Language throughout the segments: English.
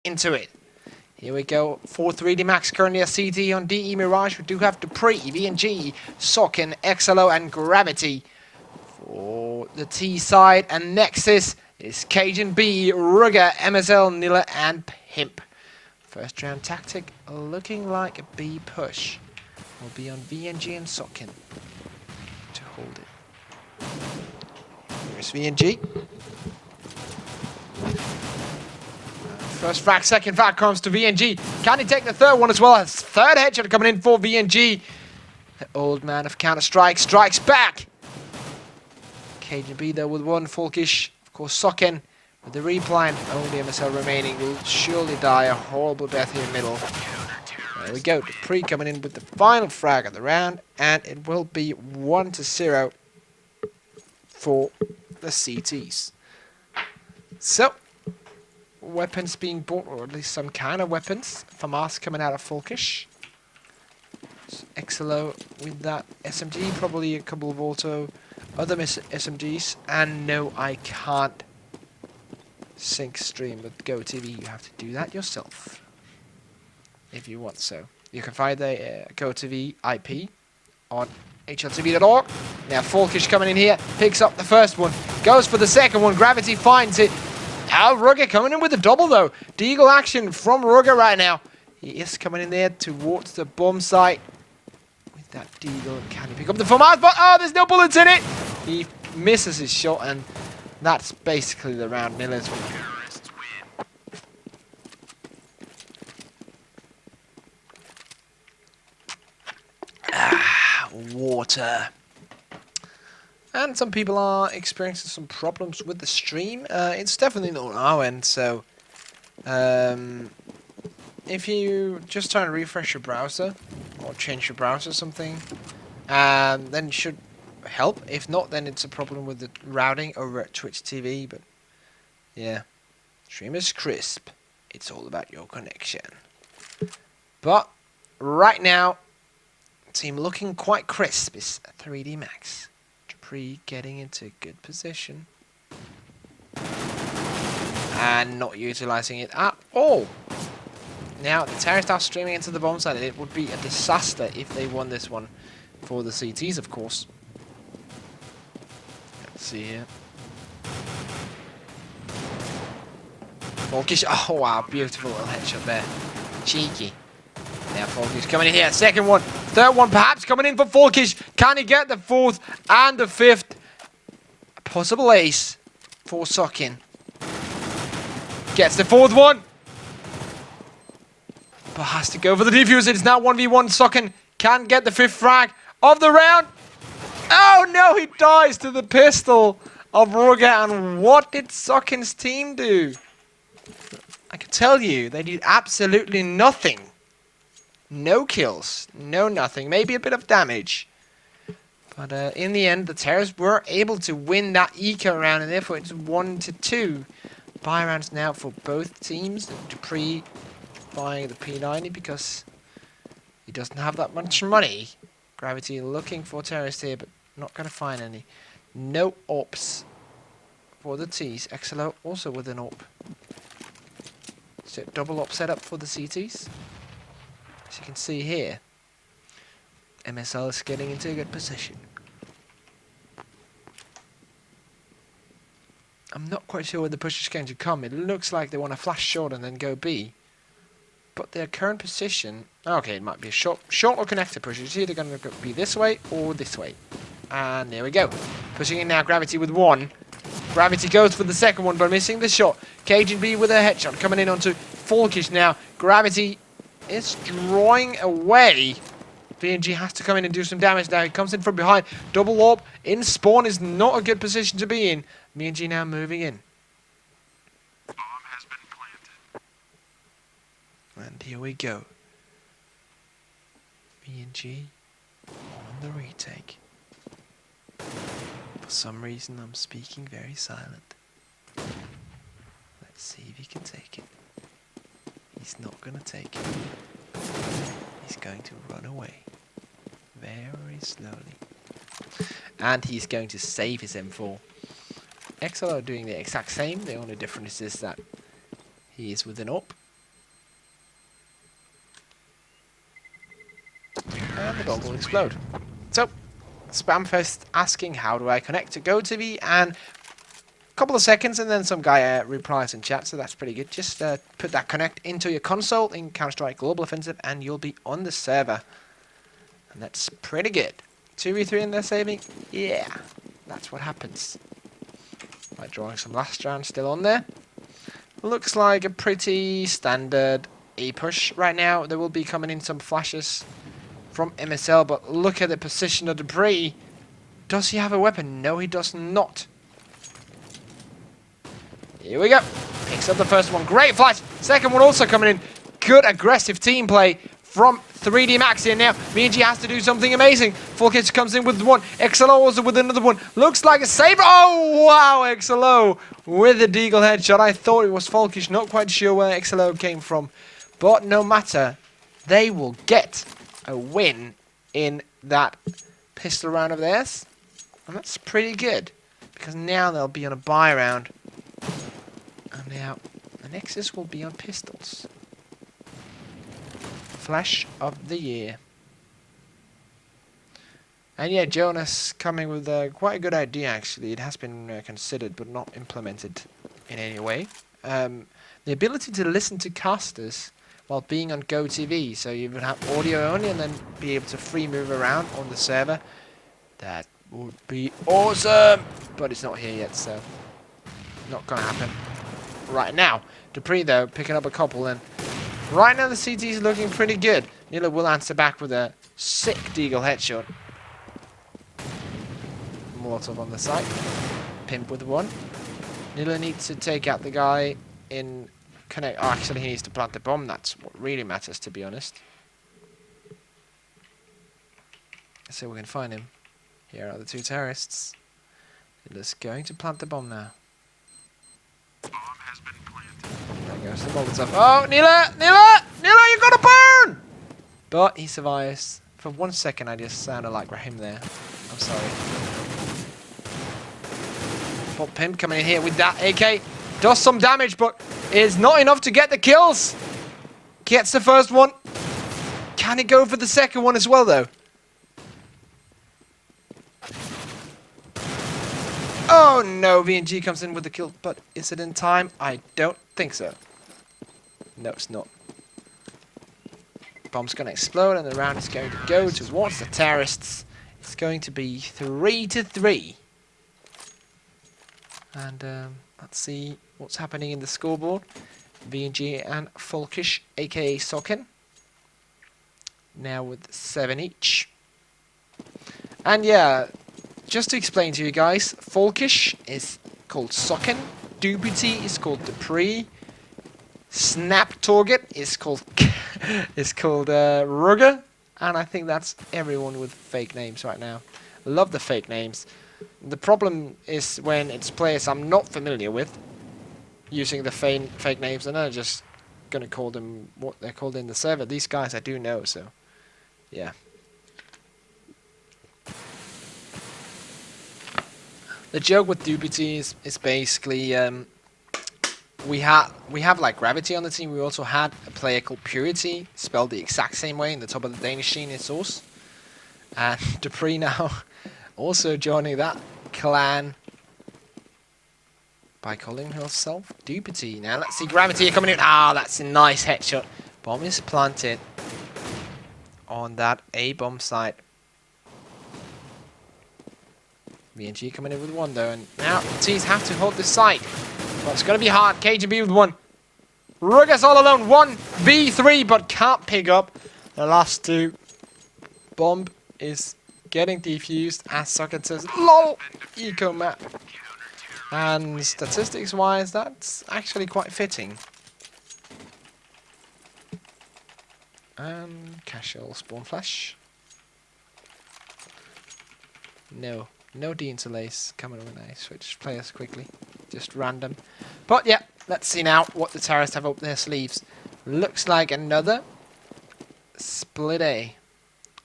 into it. Here we go, 4-3D Max currently a CT on DE Mirage. We do have Dupree, VNG, Socken, XLO and Gravity. For the T side, aNexIS is Cajun B, Rugger, MSL, Nilla and Pimp. First round tactic looking like a B push. Will be on VNG and Socken to hold it. Here's VNG. First frag, second frag comes to VNG. Can he take the third one as well? Third headshot coming in for VNG. The old man of Counter-Strike strikes back. Cajun B though with one, Folkish. Of course, Socken with the reply and only MSL remaining will surely die a horrible death here in the middle. There we go, Dupree coming in with the final frag of the round, and it will be 1-0 for the CTs. So, weapons being bought, or at least some kind of weapons. FAMAS coming out of Folkish. XLO with that SMG, probably a couple of other SMGs. And no, I can't sync stream with GoTV. You have to do that yourself if you want so. You can find the GoTV IP on hltv.org. Now Folkish coming in here, picks up the first one, goes for the second one. Gravity finds it. Now Rugger coming in with the double though. Deagle action from Rugger right now. He is coming in there towards the bomb site with that Deagle. Can he pick up the FAMAS? But oh, there's no bullets in it. He misses his shot, and that's basically the round. Miller's win. Water. And some people are experiencing some problems with the stream. It's definitely not on our end, so if you just try and refresh your browser or change your browser or something, then it should help. If not, then it's a problem with the routing over at Twitch TV. But yeah, stream is crisp. It's all about your connection. But right now, team looking quite crisp is 3D Max. Dupree getting into a good position. And not utilizing it at all. Now, the terrorists are streaming into the bomb site. It would be a disaster if they won this one for the CTs, of course. Let's see here. Folkish. Oh, wow. Beautiful little headshot there. Cheeky. Now Folkish coming in here. Second one. Third one perhaps coming in for Folkish. Can he get the fourth and the fifth? A possible ace for Socken. Gets the fourth one. But has to go for the defuse. It's now 1v1. Socken can get the fifth frag of the round. Oh no, he dies to the pistol of Rugger. And what did Socken's team do? I can tell you, they did absolutely nothing. No kills, no nothing, maybe a bit of damage. But in the end, the Terrors were able to win that eco round, and therefore it's 1-2. Buy rounds now for both teams. Dupree buying the P90 because he doesn't have that much money. Gravity looking for Terrorists here, but not going to find any. No ops for the Ts. XLO also with an op. So double op setup for the CTs. As you can see here, MSL is getting into a good position. I'm not quite sure where the push is going to come. It looks like they want to flash short and then go B. But their current position... Okay, it might be a short or connector push. It's either going to be this way or this way. And there we go. Pushing in now, Gravity with one. Gravity goes for the second one, but missing the shot. Cajun B with a headshot. Coming in onto Folkish now. Gravity is drawing away. VNG has to come in and do some damage now. He comes in from behind. Double orb in spawn is not a good position to be in. VNG now moving in. Bomb has been planted. And here we go. VNG on the retake. For some reason I'm speaking very silent. Let's see if he can take it. He's not going to take it. He's going to run away. Very slowly. And he's going to save his M4. XL are doing the exact same. The only difference is that he is with an op. and the bomb will explode. So, Spamfest asking, how do I connect to GoTV? And a couple of seconds, and then some guy replies in chat, so that's pretty good. Just put that connect into your console in Counter-Strike Global Offensive, and you'll be on the server. And that's pretty good. 2v3 in there saving? Yeah, that's what happens. By drawing some last round still on there. Looks like a pretty standard A push right now. There will be coming in some flashes from MSL, but look at the position of Debris. Does he have a weapon? No, he does not. Here we go. Picks up the first one. Great flash. Second one also coming in. Good aggressive team play from 3D Max here now. VNG has to do something amazing. Fullkiss comes in with one. XLO also with another one. Looks like a save. Oh, wow. XLO with a deagle headshot. I thought it was Fullkiss. Not quite sure where XLO came from. But no matter. They will get a win in that pistol round of theirs. And that's pretty good. Because now they'll be on a buy round. And now aNexIS will be on pistols. Flash of the year. And yeah, Jonas coming with quite a good idea actually. It has been considered but not implemented in any way. The ability to listen to casters while being on GoTV. So you would have audio only and then be able to free move around on the server. That would be awesome! But it's not here yet, so not gonna happen right now. Dupree though, picking up a couple, and right now the CT is looking pretty good. Nila will answer back with a sick deagle headshot. Molotov on the side. Pimp with one. Nila needs to take out the guy in connect. Oh, actually he needs to plant the bomb. That's what really matters, to be honest. Let's see if we can find him. Here are the two terrorists. Nila's going to plant the bomb now. Bomb has been planted. There goes the Molotov. Oh, Nila! Nila! Nila, you gotta burn! But he survives. For 1 second, I just sounded like Rahim there. I'm sorry. Pop Pimp coming in here with that AK. Does some damage, but is not enough to get the kills. Gets the first one. Can he go for the second one as well, though? Oh no, VNG comes in with the kill, but is it in time? I don't think so. No, it's not. Bomb's going to explode and the round is going to go towards the terrorists. It's going to be 3-3. And let's see what's happening in the scoreboard. VNG and Folkish, aka Socken. Now with 7 each. And yeah, just to explain to you guys, Folkish is called Socken, Dupity is called Dupree, Snap Target is called Rugger, and I think that's everyone with fake names right now. Love the fake names. The problem is when it's players I'm not familiar with using the fake names, and I'm just gonna call them what they're called in the server. These guys I do know, so yeah. The joke with Dupity is basically we have like Gravity on the team. We also had a player called Purity, spelled the exact same way in the top of the Danish scene in Source. And Dupree now also joining that clan by calling himself Dupity. Now let's see Gravity coming in. Ah, that's a nice headshot. Bomb is planted on that A bomb site. VNG coming in with one though, and now the T's have to hold this side. But it's going to be hard. KGB with one. Ruggers all alone. 1v3, but can't pick up the last two. Bomb is getting defused as Socket says, LOL! Eco map. And statistics wise, that's actually quite fitting. And casual spawn flash. No. No deinterlace coming when I switch players quickly. Just random. But yeah, let's see now what the terrorists have up their sleeves. Looks like another split A.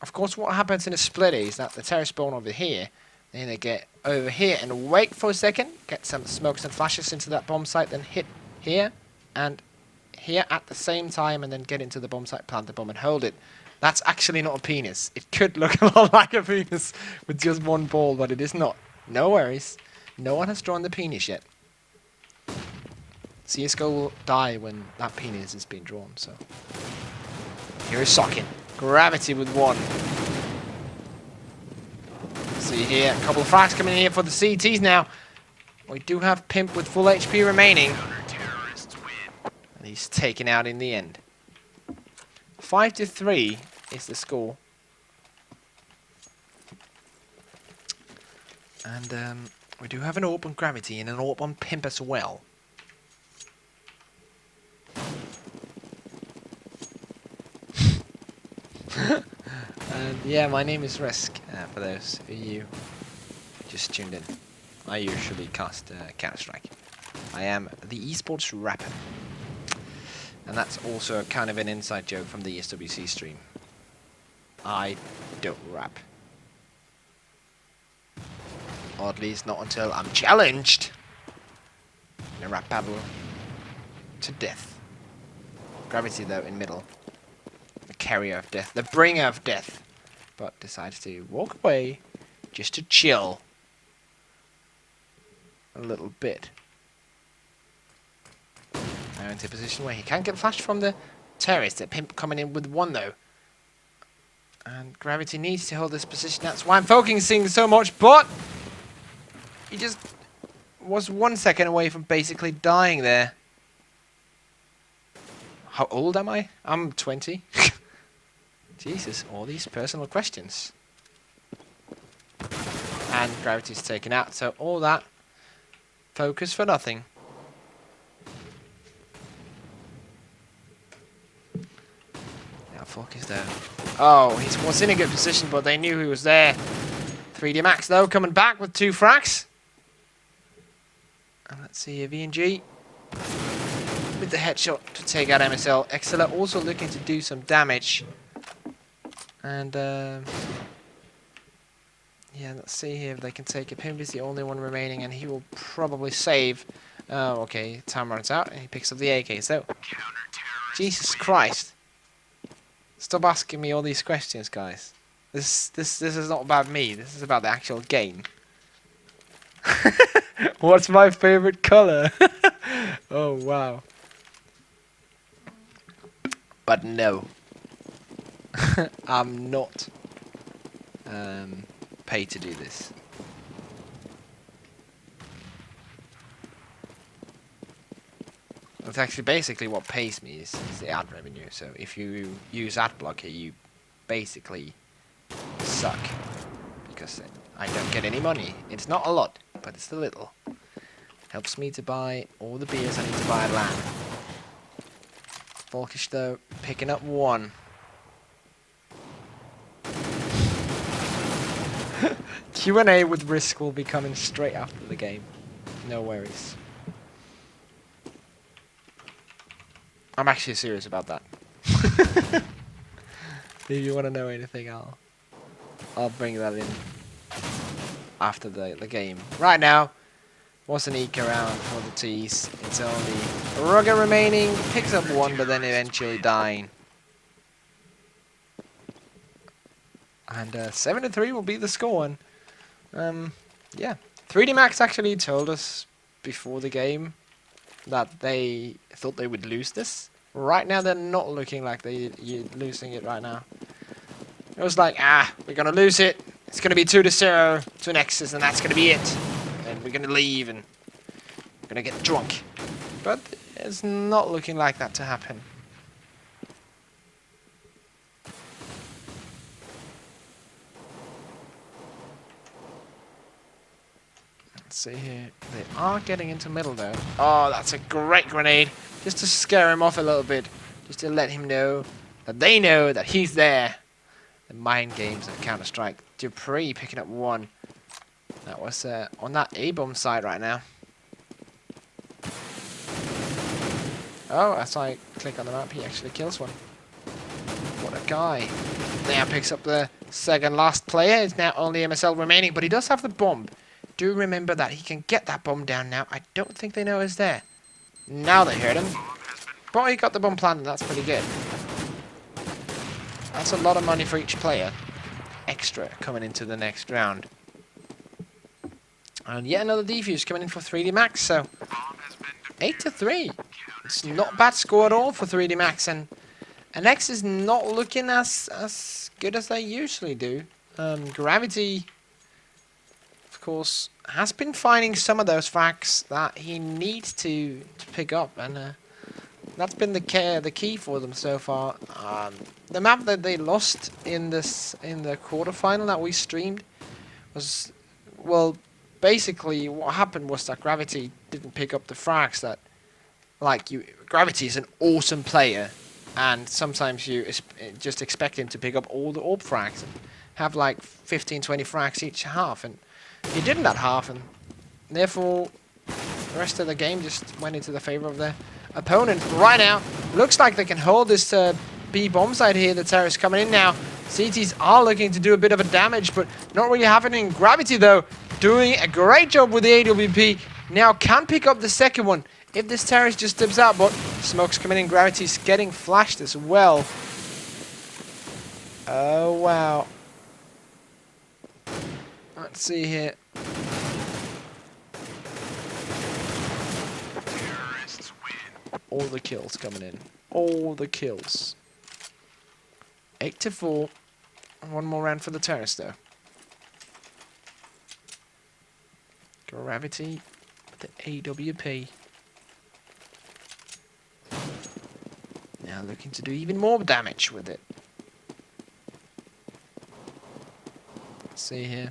Of course, what happens in a split A is that the terrorists spawn over here. Then they get over here and wait for a second. Get some smokes and flashes into that bomb site. Then hit here and here at the same time. And then get into the bomb site, plant the bomb and hold it. That's actually not a penis. It could look a lot like a penis with just one ball, but it is not. No worries. No one has drawn the penis yet. CSGO will die when that penis is being drawn, so. Here is Sokin. Gravity with 1. See here, a couple of frags coming in here for the CTs now. We do have Pimp with full HP remaining. And he's taken out in the end. 5-3 is the score. And we do have an AWP on Gravity and an AWP on Pimp as well. And yeah, my name is Risk, for those of you just tuned in. I usually cast Counter-Strike. I am the esports rapper. And that's also kind of an inside joke from the SWC stream. I don't rap. Or at least not until I'm challenged in a rap battle to death. Gravity though in middle. The carrier of death, the bringer of death. But decides to walk away just to chill a little bit. Now into a position where he can get flashed from the terrorist. The Pimp coming in with 1 though. And Gravity needs to hold this position. That's why I'm focusing so much, but he just was 1 second away from basically dying there. How old am I? I'm 20. Jesus, all these personal questions. And Gravity's taken out, so all that focus for nothing. Now focus there. Oh, he was in a good position, but they knew he was there. 3D Max though, coming back with 2 frags. And let's see here, VNG with the headshot to take out MSL. Exceler also looking to do some damage. And yeah, let's see here if they can take it. Pimp is the only one remaining, and he will probably save. Oh, okay, time runs out, and he picks up the AK. So, Jesus Christ! Stop asking me all these questions, guys. This is not about me. This is about the actual game. What's my favorite color? Oh wow! But no. I'm not paid to do this. It's actually basically what pays me is the ad revenue. So if you use ad blocker, you basically suck because I don't get any money. It's not a lot, but it's a little. Helps me to buy all the beers I need to buy at LAN. Volkish though, picking up 1. Q&A with Risk will be coming straight after the game. No worries. I'm actually serious about that. If you want to know anything, I'll bring that in after the game. Right now, was an eke around for the T's. It's only Rugged remaining, picks up 1, but then eventually dying. And 7-3 will be the score. And yeah, 3D Max actually told us before the game that they thought they would lose this. Right now, they're not looking like they're losing it right now. It was like, we're gonna lose it. It's gonna be 2-0 to aNEXIS, and that's gonna be it. And we're gonna leave and we're gonna get drunk. But it's not looking like that to happen. Let's see here. They are getting into middle though. Oh, that's a great grenade. Just to scare him off a little bit. Just to let him know that they know that he's there. The mind games of Counter-Strike. Dupree picking up 1. That was on that A-bomb side right now. Oh, as I click on the map, he actually kills one. What a guy. Now picks up the second last player. It's now only MSL remaining, but he does have the bomb. Do remember that he can get that bomb down now. I don't think they know it's there. Now they heard him. But he got the bomb planted, that's pretty good. That's a lot of money for each player. Extra coming into the next round. And yet another defuse coming in for 3D Max. So 8-3. It's not a bad score at all for 3D Max. And aNEXIS is not looking as good as they usually do. Gravity, of course, has been finding some of those frags that he needs to pick up, and that's been the key for them so far. The map that they lost in the quarterfinal that we streamed was, well, basically what happened was that Gravity didn't pick up the frags that, Gravity is an awesome player, and sometimes you just expect him to pick up all the AWP frags and have like 15-20 frags each half, and he didn't that half, and therefore the rest of the game just went into the favor of their opponent. Right now, looks like they can hold this B bomb side here. The terrorists coming in now. CTs are looking to do a bit of a damage, but not really happening. Gravity, though, doing a great job with the AWP. Now can pick up the second one if this terrorist just dips out, but smoke's coming in. Gravity's getting flashed as well. Oh, wow. Let's see here. All the kills coming in. All the kills. 8-4. One more round for the terrorists, though. Gravity with the AWP. Now looking to do even more damage with it. Let's see here.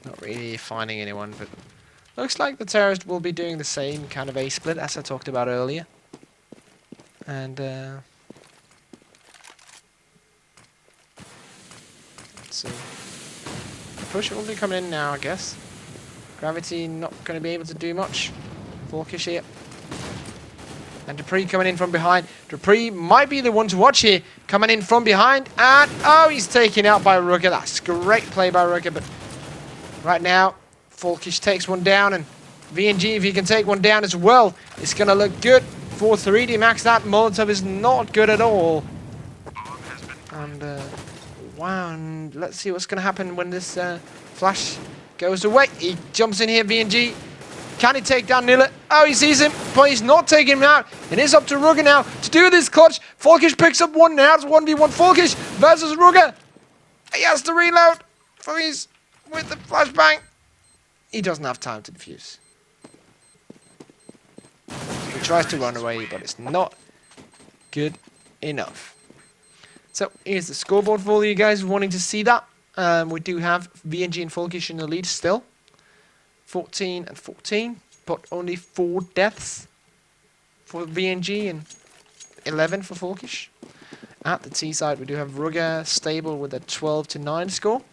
Not really finding anyone, but looks like the terrorist will be doing the same kind of A split as I talked about earlier. And let's see. The push will be coming in now, I guess. Gravity not going to be able to do much. Forkish here. And Dupree coming in from behind. Dupree might be the one to watch here. Coming in from behind. And, oh, he's taken out by Rugger. That's great play by Rugger, but right now, Falkish takes one down, and VNG, if he can take one down as well, it's going to look good for 3D Max. That Molotov is not good at all. And, wow, and let's see what's going to happen when this flash goes away. He jumps in here, VNG. Can he take down Nilla? Oh, he sees him, but he's not taking him out. It is up to Rugger now to do this clutch. Falkish picks up one now. It's 1v1 Falkish versus Rugger. He has to reload for his... with the flashbang. He doesn't have time to defuse. He tries to run away, but it's not good enough. So here's the scoreboard for all you guys wanting to see that. We do have VNG and Falkish in the lead still. 14 and 14, but only 4 deaths for VNG and 11 for Falkish. At the T side, we do have Rugger stable with a 12-9 score.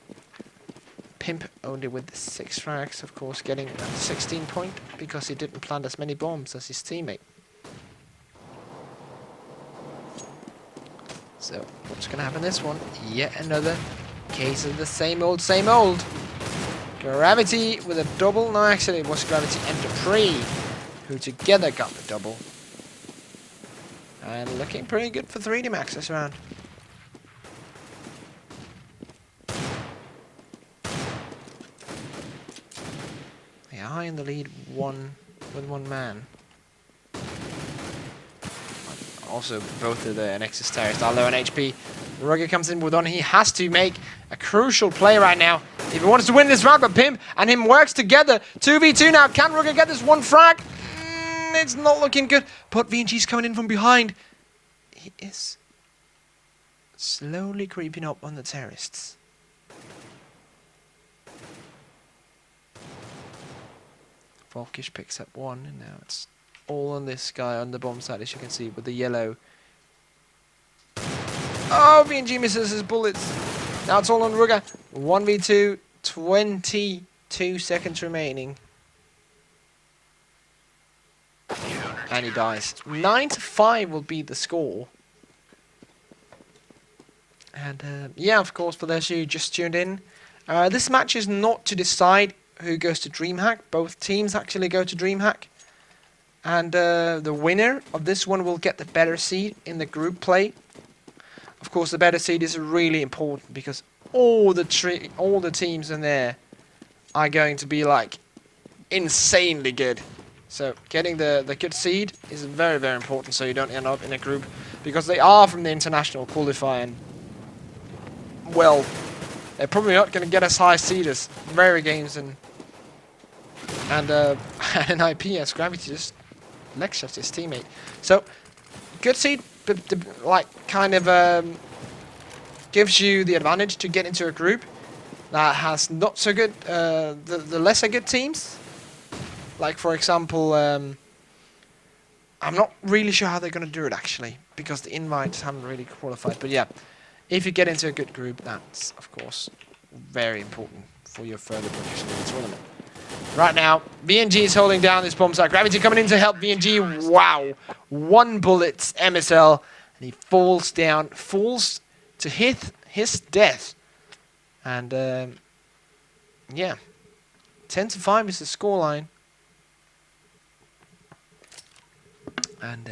Pimp only with the 6 frags, of course, getting a 16 point because he didn't plant as many bombs as his teammate. So, what's going to happen this one? Yet another case of the same old, same old. Gravity with a double. No, actually, it was Gravity and Dupree who together got the double. And looking pretty good for 3D Max this round. They are in the lead with one man. Also, both of the aNexIS terrorists are low on HP. Rugger comes in with one. He has to make a crucial play right now if he wants to win this round, but Pimp and him works together. 2v2 now. Can Rugger get this one frag? It's not looking good, but VNG's coming in from behind. He is slowly creeping up on the terrorists. Falkish picks up one, and now it's all on this guy on the bomb side, as you can see, with the yellow. Oh, VNG misses his bullets. Now it's all on Rugger. 1v2, 22 seconds remaining. And he dies. 9-5 will be the score. And yeah, of course, for those who just tuned in, this match is not to decide who goes to DreamHack. Both teams actually go to DreamHack. And the winner of this one will get the better seed in the group play. Of course, the better seed is really important because all the teams in there are going to be like insanely good. So getting the good seed is very, very important so you don't end up in a group, because they are from the international qualifier, and well, they're probably not going to get as high seed as Rare Games and an IP as Gravity just lectures his teammate. So good seed, like kind of gives you the advantage to get into a group that has not so good, the lesser good teams. Like for example, I'm not really sure how they're going to do it actually, because the invites haven't really qualified. But yeah, if you get into a good group, that's of course very important for your further progression in the tournament. Right now, VNG is holding down this bomb site. Gravity coming in to help VNG. Wow, 1 bullet MSL, and he falls down, falls to his death. And yeah, 10-5 is the scoreline. And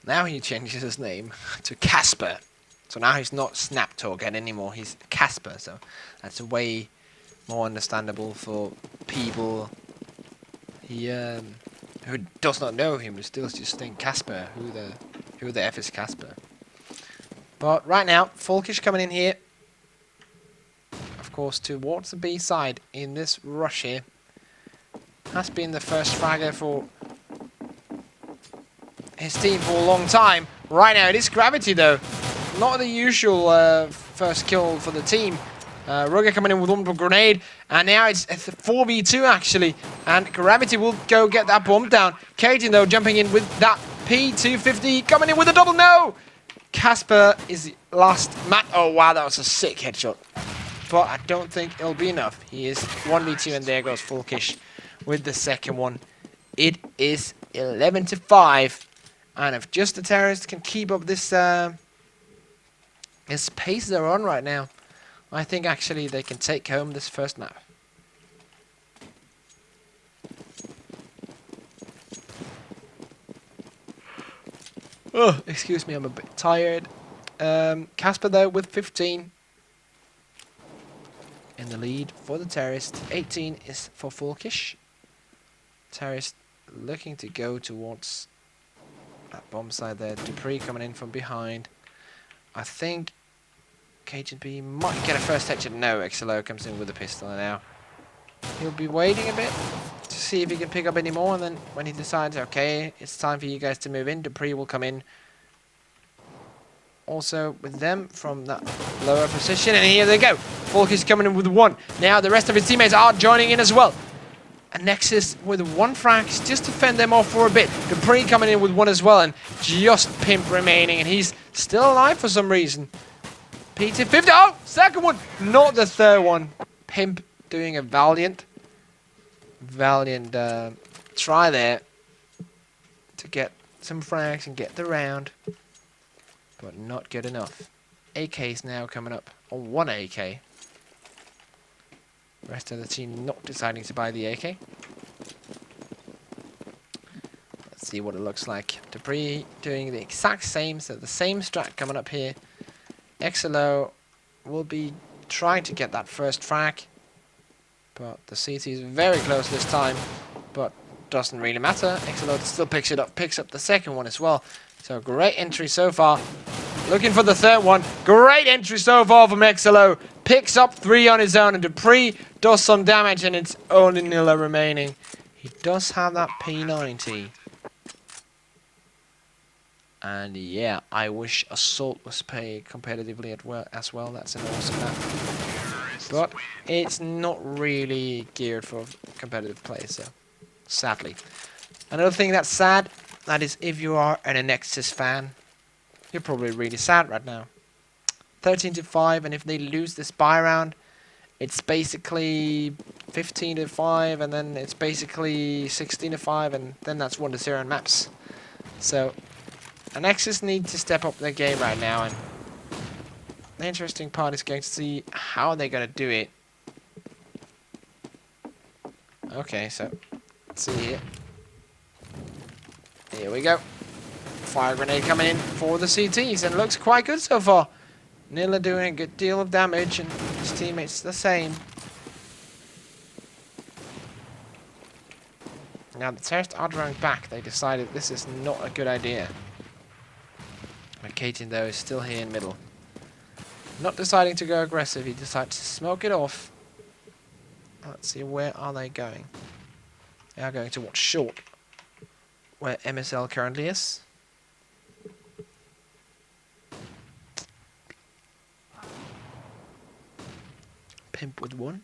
now he changes his name to Casper. So now he's not Snap Target anymore, he's Casper. So that's way more understandable for people who does not know him, but still just think Casper. Who the F is Casper? But right now, Folkish coming in here. Of course, towards the B side in this rush here. Has been the first fragger for his team for a long time. Right now, it is Gravity though. Not the usual first kill for the team. Ruger coming in with one grenade, and now it's a 4v2 actually, and Gravity will go get that bomb down. Cajun though jumping in with that P250, coming in with a double, no! Casper is the last man. Oh wow, that was a sick headshot. But I don't think it'll be enough. He is 1v2, and there goes Folkish with the second one. It is 11-5, and if just the terrorists can keep up this pace they're on right now, I think actually they can take home this first map. Oh, excuse me, I'm a bit tired. Casper though with 15 in the lead for the terrorist. 18 is for Folkish. Terrorist looking to go towards that bomb side there. Dupree coming in from behind. I think Cajun B might get a first headshot. No, XLO comes in with a pistol now. He'll be waiting a bit to see if he can pick up any more, and then when he decides, okay, it's time for you guys to move in, Dupree will come in also with them from that lower position, and here they go. Falk is coming in with 1. Now the rest of his teammates are joining in as well. aNexIS with 1 frag, just to fend them off for a bit. Dupree coming in with 1 as well, and just Pimp remaining, and he's still alive for some reason. P250, oh, second one, not the third one. Pimp doing a valiant try there to get some frags and get the round, but not good enough. AK's now coming up on 1 AK. Rest of the team not deciding to buy the AK. Let's see what it looks like. Dupree doing the exact same, so the same strat coming up here. XLO will be trying to get that first frag, but the CT is very close this time, but doesn't really matter. XLO still picks it up, picks up the second one as well. So great entry so far. Looking for the third one. Great entry so far from XLO. Picks up 3 on his own, and Dupree does some damage, and it's only Nilla remaining. He does have that P90. And yeah, I wish Assault was paid competitively as well. That's an awesome map. But it's not really geared for competitive play, so sadly. Another thing that's sad, that is if you are an aNexIS fan, you're probably really sad right now. 13-5, and if they lose this buy round, it's basically 15-5, and then it's basically 16-5, and then that's 1-0 in maps. So aNexIS need to step up their game right now, and the interesting part is going to see how they're going to do it. Okay, so let's see here. Here we go. Fire grenade coming in for the CTs, and looks quite good so far. Nilla doing a good deal of damage, and his teammates the same. Now the terrorists are drawing back. They decided this is not a good idea. Katin though is still here in middle. Not deciding to go aggressive, he decides to smoke it off. Let's see, where are they going? They are going towards short, where MSL currently is. Pimp with one.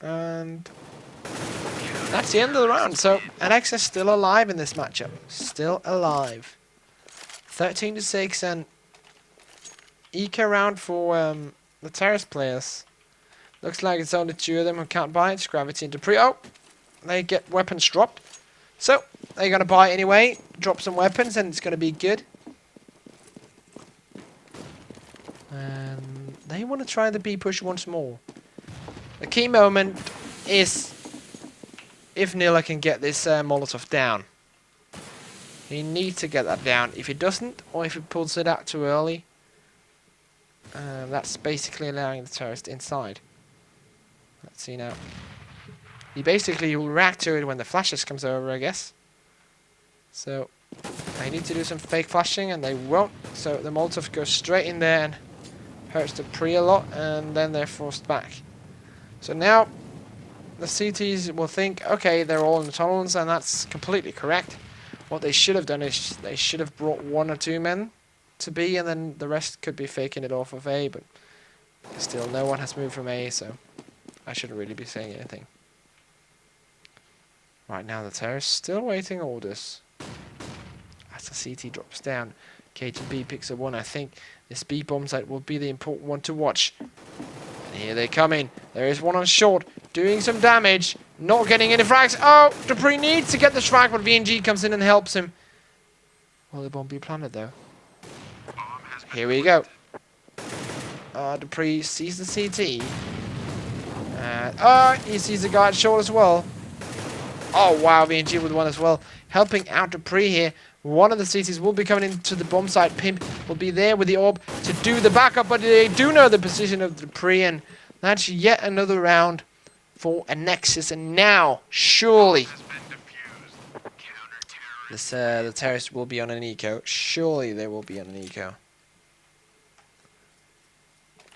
And that's the end of the round. So aNexIS still alive in this matchup. Still alive. 13-6 and eco round for the terrorist players. Looks like it's only two of them who can't buy it. It's Gravity and Dupree. Oh, they get weapons dropped. So they're going to buy it anyway. Drop some weapons and it's going to be good. They want to try the B push once more. The key moment is if Nilla can get this Molotov down. He needs to get that down. If he doesn't, or if he pulls it out too early, that's basically allowing the terrorist inside. Let's see now. He basically will react to it when the flashes comes over, I guess. So they need to do some fake flashing, and they won't. So the Molotov goes straight in there and hurts the pre a lot, and then they're forced back. So now the CTs will think, okay, they're all in the tunnels, and that's completely correct. What they should have done is they should have brought 1 or 2 men to B, and then the rest could be faking it off of A, but still no one has moved from A, so I shouldn't really be saying anything. Right now the terrorist still waiting orders. As the CT drops down, KGB picks up 1. I think this B bomb site will be the important one to watch. And here they come in. There is one on short, doing some damage. Not getting any frags. Oh, Dupree needs to get the frag, but VNG comes in and helps him. Will the bomb be planted though? Here we go. Dupree sees the CT. He sees the guy at short as well. Oh wow, VNG with 1 as well. Helping out Dupree here. One of the CTs will be coming into the bomb site. Pimp will be there with the orb to do the backup, but they do know the position of Dupree, and that's yet another round for aNexIS. And now, surely, the terrorists will be on an eco. Surely they will be on an eco.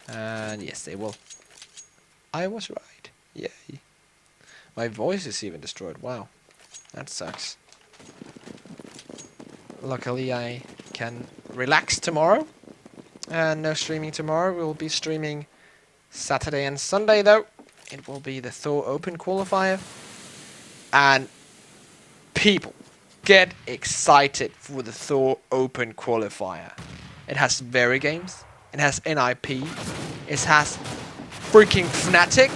And yes, they will. I was right. Yay. My voice is even destroyed. Wow. That sucks. Luckily, I can relax tomorrow. And no streaming tomorrow. We'll be streaming Saturday and Sunday, though. It will be the Thor Open Qualifier. And people, get excited for the Thor Open Qualifier. It has very games. It has NIP. It has freaking Fnatic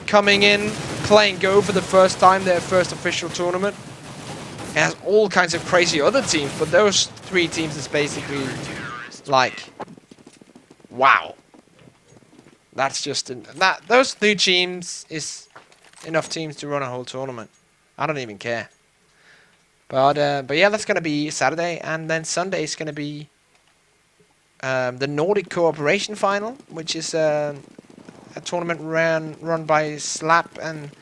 coming in, playing Go for the first time, their first official tournament. It has all kinds of crazy other teams, but those 3 teams is basically like, wow. That's just those 3 teams is enough teams to run a whole tournament. I don't even care. But yeah, that's gonna be Saturday, and then Sunday is gonna be the Nordic Cooperation Final, which is a tournament run by Slap and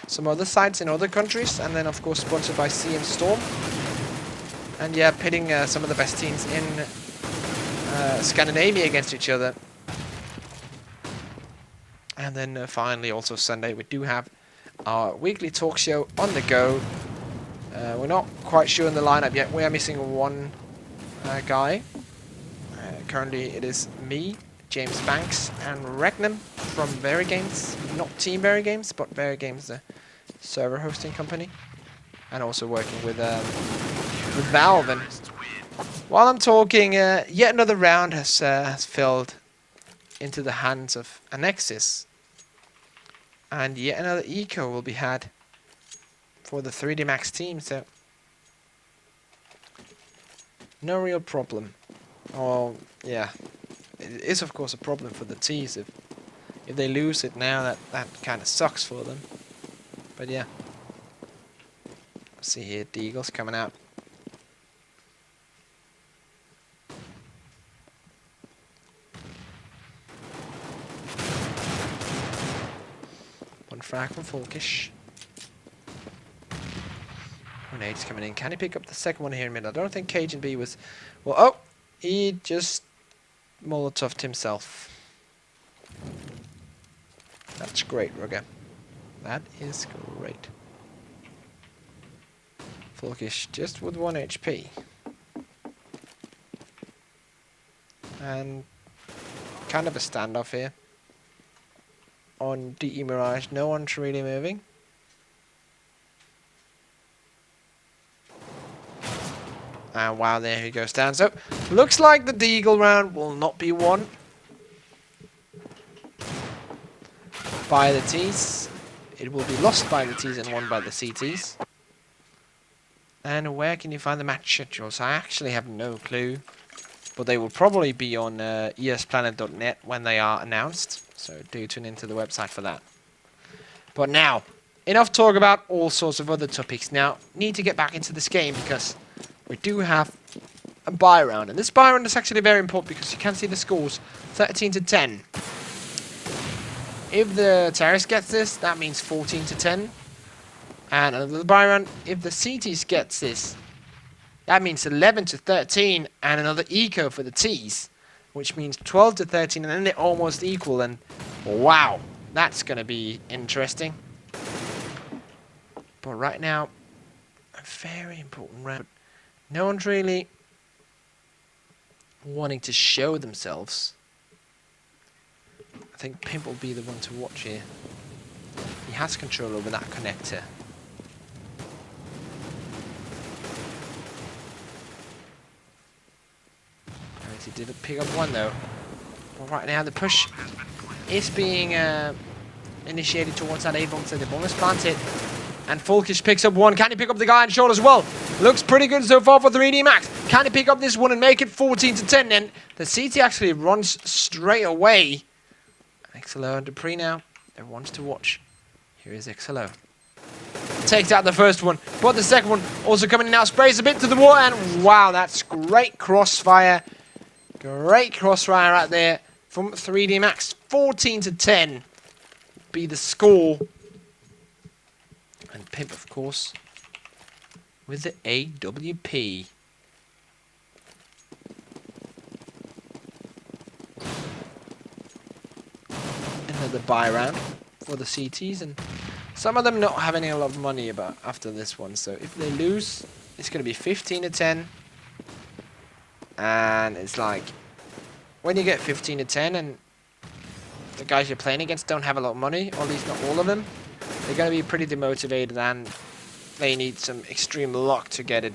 some other sites in other countries, and then of course sponsored by CM Storm. And yeah, pitting some of the best teams in Scandinavia against each other. And then finally also Sunday we do have our weekly talk show on the go. We're not quite sure in the lineup yet. We are missing 1 guy. Currently it is me, James Banks, and Regnum from Very Games. Not Team Very Games, but Very Games, the server hosting company. And also working with Valve. And while I'm talking, yet another round has filled into the hands of aNexIS. And yet another eco will be had for the 3D Max team, so no real problem. Oh, yeah. It is, of course, a problem for the T's. If they lose it now, that kind of sucks for them. But yeah. Let's see here, the Eagles coming out. frag from Folkish. Grenade's coming in. Can he pick up the second one here in mid? I don't think Cajun B was... Well, oh! He just Molotoved himself. That's great, Rugger. That is great. Folkish just with 1 HP. And kind of a standoff here. On DE Mirage, no one's really moving. And wow, there he goes down. So, looks like the Deagle round will not be won by the Ts. It will be lost by the Ts and won by the CTs. And where can you find the match schedules? I actually have no clue. But they will probably be on esplanet.net when they are announced. So do tune into the website for that. But now, enough talk about all sorts of other topics. Now, need to get back into this game because we do have a buy round. And this buy round is actually very important because you can see the scores 13-10. If the Terrace gets this, that means 14-10. And another buy round, if the CTs gets this, that means 11-13 and another eco for the Ts, which means 12-13, and then they're almost equal. And wow, that's going to be interesting. But right now, a very important round. No one's really wanting to show themselves. I think Pimp will be the one to watch here. He has control over that connector. He did pick up one though. But right now the push is being initiated towards that A-bomb, so the bomb is planted. And Folkish picks up one. Can he pick up the guy in short as well? Looks pretty good so far for 3D Max. Can he pick up this one and make it 14-10? Then the CT actually runs straight away. XLO and Dupree now. They're ones to watch. Here is XLO. Takes out the first one, but the second one also coming in now. Sprays a bit to the wall, and wow, that's great crossfire. Great crossfire right there from 3D Max. 14-10 be the score. And Pimp, of course, with the AWP. Another buy round for the CTs, and some of them not having a lot of money about after this one. So if they lose, it's going to be 15-10. And it's like, when you get 15-10 and the guys you're playing against don't have a lot of money, or at least not all of them, they're going to be pretty demotivated and they need some extreme luck to get it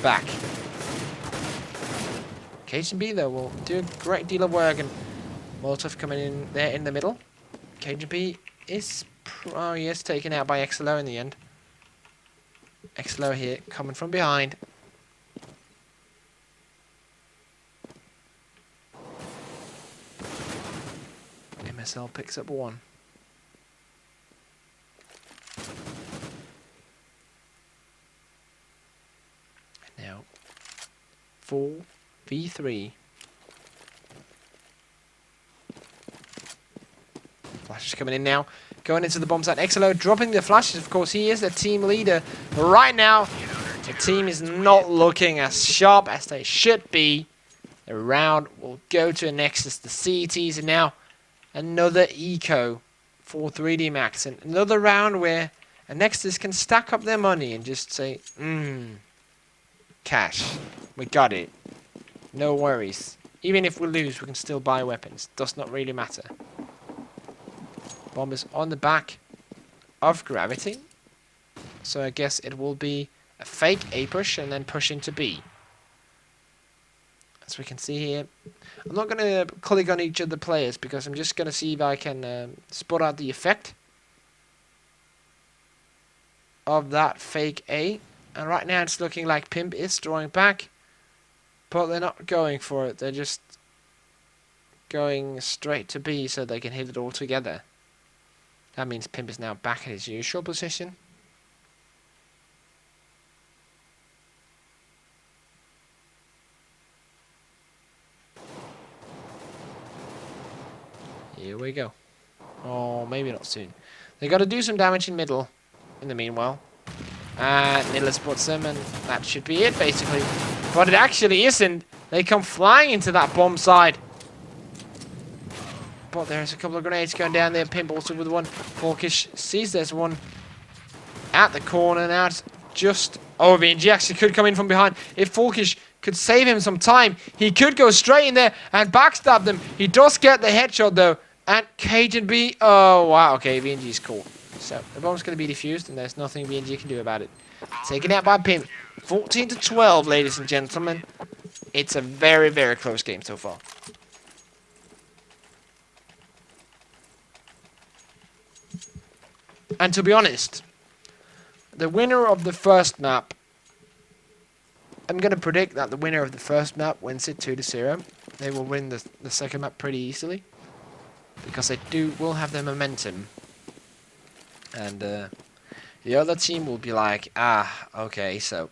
back. Cajun B though will do a great deal of work, and Molotov coming in there in the middle. Cajun B is, oh yes, taken out by XLO in the end. XLO here coming from behind. MSL picks up one. And now 4v3. Flash is coming in now. Going into the bomb site. XLO dropping the flashes. Of course, he is the team leader. But right now, the team is not looking as sharp as they should be. The round will go to aNexIS. The CTs are now another eco for 3D Max. And another round where aNexIS can stack up their money and just say, cash. We got it. No worries. Even if we lose, we can still buy weapons. Does not really matter. Bomb is on the back of Gravity. So I guess it will be a fake A push and then push into B. As we can see here. I'm not going to click on each of the players because I'm just going to see if I can spot out the effect of that fake A. And right now it's looking like Pimp is drawing back. But they're not going for it. They're just going straight to B so they can hit it all together. That means Pimp is now back in his usual position. Here we go. Or maybe not soon. They got to do some damage in middle in the meanwhile. And Nilla spots them, and that should be it, basically. But it actually isn't. They come flying into that bomb side. But there's a couple of grenades going down there. Pimp also with one. Forkish sees there's one at the corner. Now it's just... Oh, VNG actually could come in from behind. If Forkish could save him some time, he could go straight in there and backstab them. He does get the headshot, though. And Cajun B... Oh, wow. Okay, VNG's cool. So, the bomb's going to be defused, and there's nothing VNG can do about it. Taken out by Pimp. 14 to 12, ladies and gentlemen. It's a very, very close game so far. And to be honest, the winner of the first map, I'm going to predict that the winner of the first map wins it 2-0. They will win the second map pretty easily, because they will have the momentum. And the other team will be like, okay, so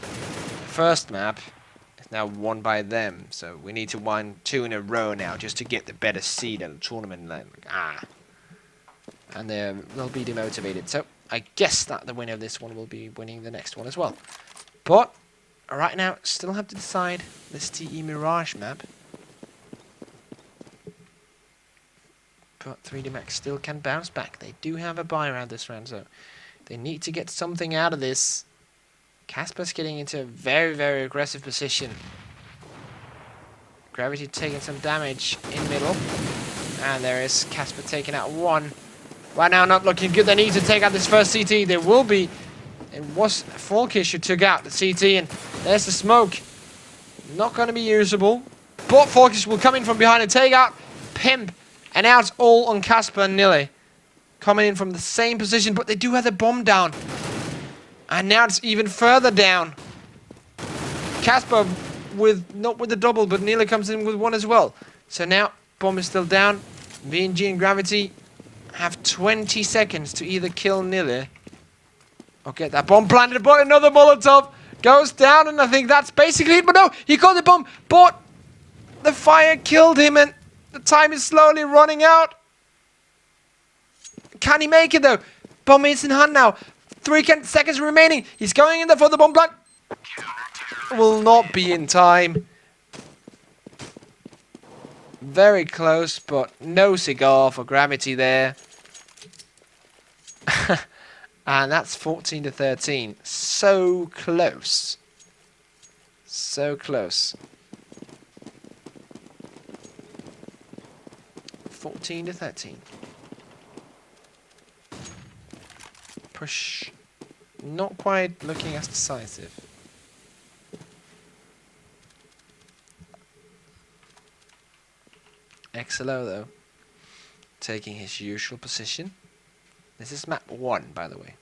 the first map is now won by them, so we need to win 2 in a row now just to get the better seed in the tournament. And they'll be demotivated. So I guess that the winner of this one will be winning the next one as well. But right now, still have to decide this TE Mirage map. But 3D Max still can bounce back. They do have a buy around this round, so they need to get something out of this. Casper's getting into a very, very aggressive position. Gravity taking some damage in middle. And there is Casper taking out one. Right now, not looking good. They need to take out this first CT. There will be... It was Falkish who took out the CT, and there's the smoke. Not going to be usable. But Falkish will come in from behind and take out Pimp. And now it's all on Casper and Nille. Coming in from the same position, but they do have the bomb down. And now it's even further down. Casper not with the double, but Nille comes in with one as well. So now, bomb is still down. VNG and Gravity have 20 seconds to either kill Nille or get that bomb planted, but another Molotov goes down, and I think that's basically it. But no, he got the bomb, but the fire killed him, and the time is slowly running out. Can he make it, though? Bomb is in hand now. 3 seconds remaining. He's going in there for the bomb plant. Will not be in time. Very close, but no cigar for Gravity there. And that's 14 to 13. So close. So close. 14 to 13. Push. Not quite looking as decisive. XLO though, taking his usual position. This is map 1, by the way.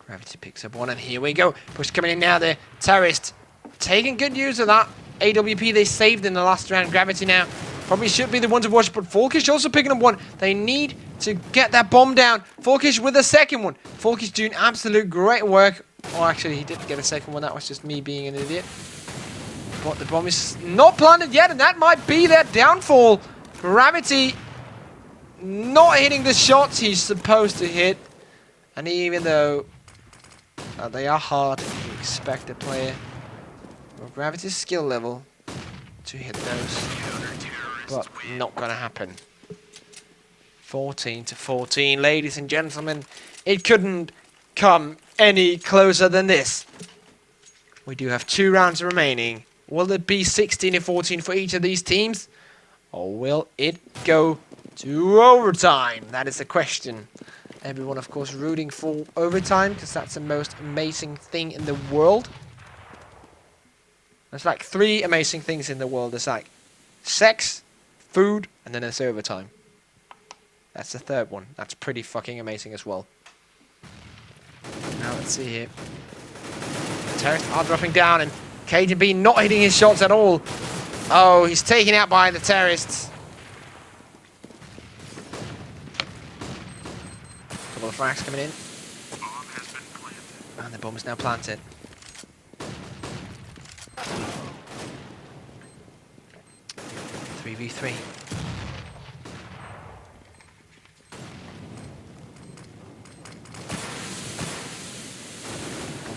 Gravity picks up one, and here we go. Push coming in now there. Terrorist taking good use of that. AWP they saved in the last round. Gravity now probably should be the one to watch, but Falkish also picking up one. They need to get that bomb down. Falkish with the second one. Falkish doing absolute great work. Oh, actually, he didn't get a second one. That was just me being an idiot. But the bomb is not planted yet, and that might be their downfall. Gravity not hitting the shots he's supposed to hit. And even though they are hard, you expect a player with Gravity's skill level to hit those. But not going to happen. 14 to 14, ladies and gentlemen. It couldn't come any closer than this. We do have 2 rounds remaining. Will it be 16 to 14 for each of these teams? Or will it go to overtime? That is the question. Everyone, of course, rooting for overtime, because that's the most amazing thing in the world. There's like 3 amazing things in the world. There's like sex, food, and then there's overtime. That's the 3rd one. That's pretty fucking amazing as well. Now let's see here. The terrorists are dropping down, and Cajun B not hitting his shots at all. Oh, he's taken out by the terrorists. Couple of frags coming in. And the bomb is now planted. 3v3.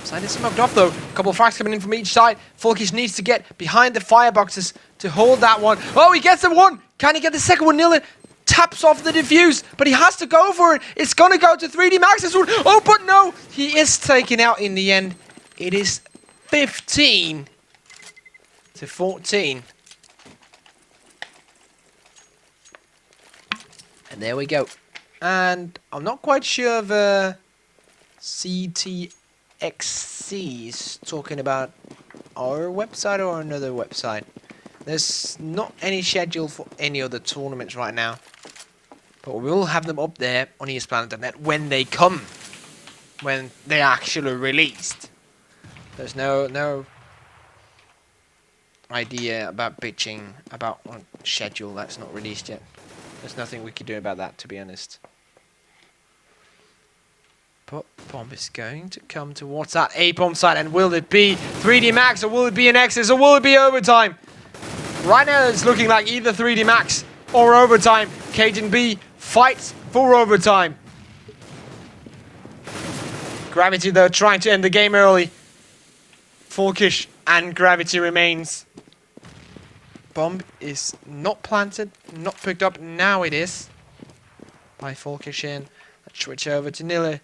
Side is smoked off though. A couple of frags coming in from each side. Folkish needs to get behind the fireboxes to hold that one. Oh, he gets the one. Can he get the second one? Nilla taps off the defuse, but he has to go for it. It's going to go to 3D Max this one. Oh, but no. He is taken out in the end. It is 15 to 14. And there we go. And I'm not quite sure of CTXC's talking about our website or another website. There's not any schedule for any other tournaments right now, but we will have them up there on ESPlanet.net when they come, when they're actually released. There's no idea about bitching about a schedule that's not released yet. There's nothing we can do about that, to be honest. But bomb is going to come towards that A bomb side, and will it be 3D Max or will it be aNexIS or will it be overtime? Right now it's looking like either 3D Max or overtime. Cajun B fights for overtime. Gravity though trying to end the game early. Folkish and Gravity remains. Bomb is not planted, not picked up. Now it is by Folkish in. Let's switch over to Nilla.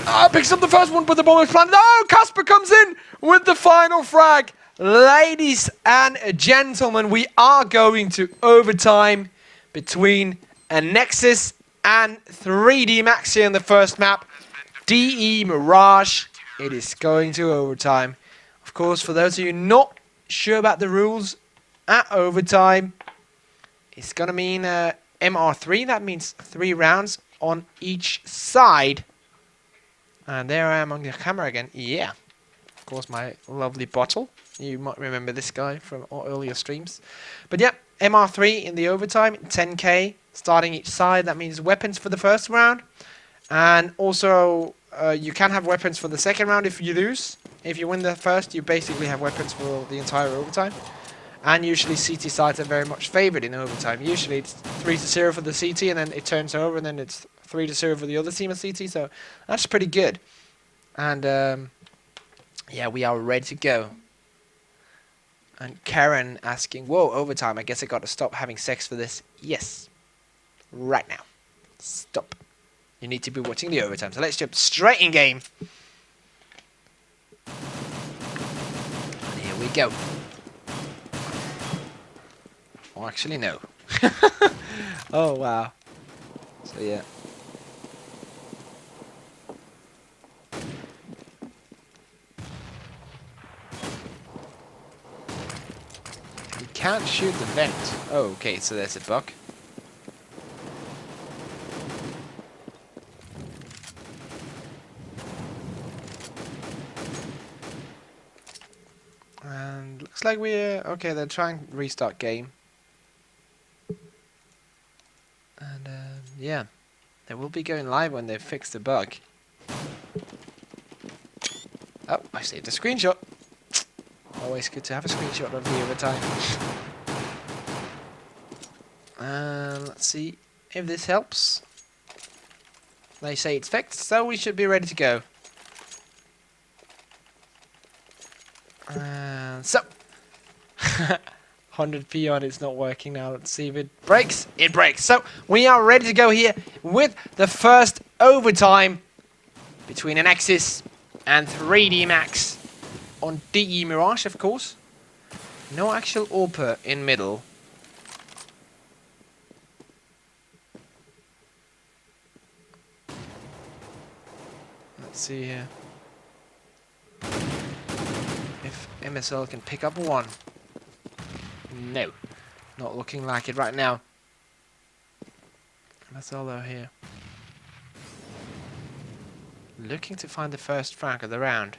Oh, picks up the first one, but the bomb is planted. Oh, Casper comes in with the final frag. Ladies and gentlemen, we are going to overtime between aNexIS and 3D Max here in the first map. DE Mirage. It is going to overtime. Of course, for those of you not sure about the rules at overtime, it's going to mean MR3. That means 3 rounds on each side. And there I am on the camera again. Yeah. Of course, my lovely bottle. You might remember this guy from earlier streams. But yeah, MR3 in the overtime. 10k starting each side. That means weapons for the first round. And also, you can have weapons for the second round if you lose. If you win the first, you basically have weapons for the entire overtime. And usually CT sides are very much favored in overtime. Usually it's 3-0 for the CT, and then it turns over, and then it's 3-0 for the other team of CT. So that's pretty good. And yeah, we are ready to go. And Karen asking, whoa, overtime. I guess I got to stop having sex for this. Yes. Right now. Stop. You need to be watching the overtime. So let's jump straight in game. And here we go. Oh, actually, no. Oh, wow. So, yeah. You can't shoot the vent. Oh, okay, so there's a bug. And looks like we're... okay, they're trying to restart game. And yeah, they will be going live when they fix the bug. Oh, I saved a screenshot. Always good to have a screenshot of the overtime. Let's see if this helps. They say it's fixed, so we should be ready to go. So 100p on it's not working now. Let's see if it breaks. It breaks. So we are ready to go here with the first overtime between aNexIS and 3D Max on DE Mirage, of course. No actual AWPer in middle. Let's see here if MSL can pick up one. No, not looking like it right now. MSL though here, looking to find the first frag of the round.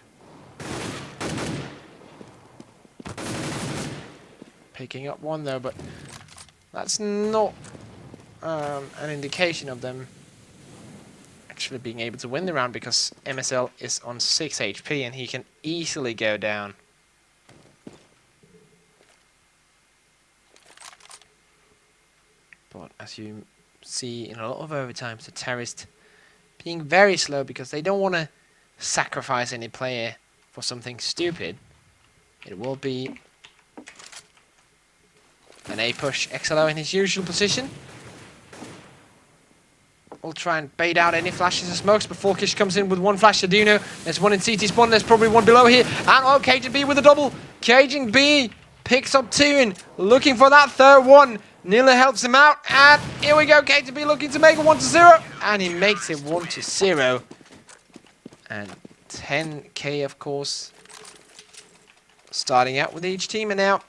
Picking up one though, but that's not an indication of them actually being able to win the round because MSL is on 6 HP and he can easily go down. But as you see in a lot of overtimes, the terrorist being very slow because they don't want to sacrifice any player for something stupid. It will be an A push XLO in his usual position. We'll try and bait out any flashes and smokes, but Forkish comes in with one flash to Duno. There's one in CT spawn, there's probably one below here. And oh, Cajun B with a double. Cajun B picks up 2 and looking for that third one. Nila helps him out, and here we go. Cajun B looking to make it 1-0. And he makes it 1-0. And 10k, of course, starting out with each team. And now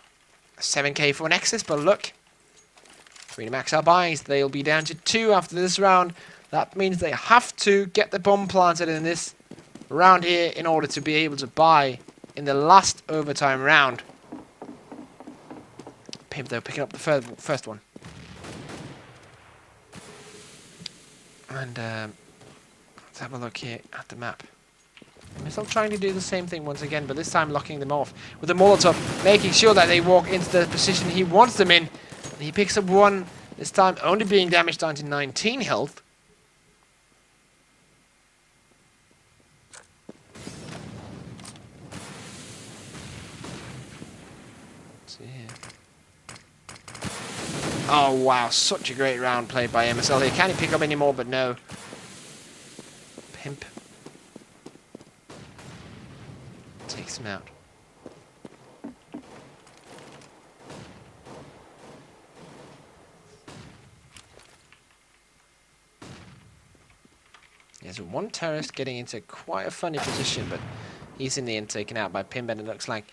7k for ANEXIS, but look. DreamHack are buying, so they'll be down to 2 after this round. That means they have to get the bomb planted in this round here in order to be able to buy in the last overtime round. Pimp though picking up the first one. And let's have a look here at the map. I'm still trying to do the same thing once again, but this time locking them off with a Molotov, making sure that they walk into the position he wants them in. And he picks up 1, this time only being damaged down to 19 health. Let's see here. Oh wow, such a great round played by MSL here. Can he pick up any more? But no. Pimp takes him out. There's one terrorist getting into quite a funny position, but he's in the end taken out by Pimp, and it looks like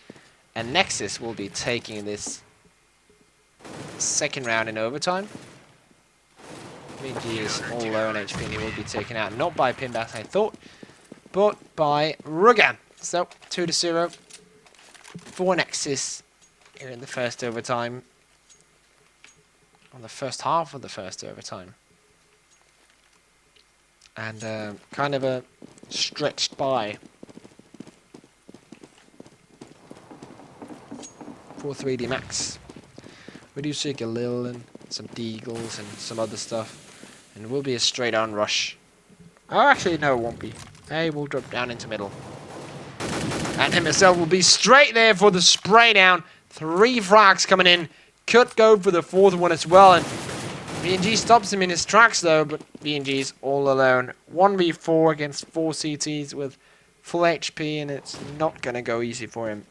ANEXIS will be taking this second round in overtime. BG is all low on HP and he will be taken out, not by Pimp as I thought, but by Rugan. So 2-0 for ANEXIS here in the first overtime, on the first half of the first overtime. And kind of a stretched by for 3D Max. We do see Galil and some Deagles and some other stuff. And it will be a straight on rush. Oh, actually, no, it won't be. Hey, we'll drop down into middle. And MSL will be straight there for the spray down. 3 frags coming in. Could go for the 4th one as well. And BNG stops him in his tracks though, but BNG's all alone. 1v4 against 4 CTs with full HP, and it's not going to go easy for him.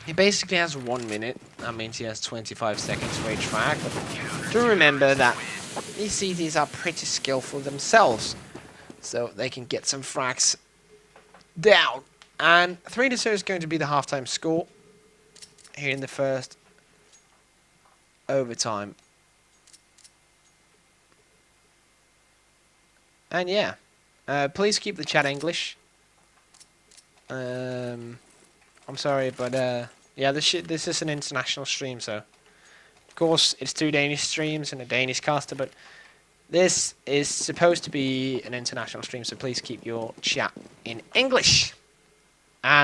He basically has 1 minute. That means he has 25 seconds for each frag. But do remember that these CTs are pretty skillful themselves, so they can get some frags down. And 3-0 is going to be the halftime score here in the first overtime. And yeah, please keep the chat English. I'm sorry, but yeah, this is an international stream, so of course it's 2 Danish streams and a Danish caster, but this is supposed to be an international stream, so please keep your chat in English. And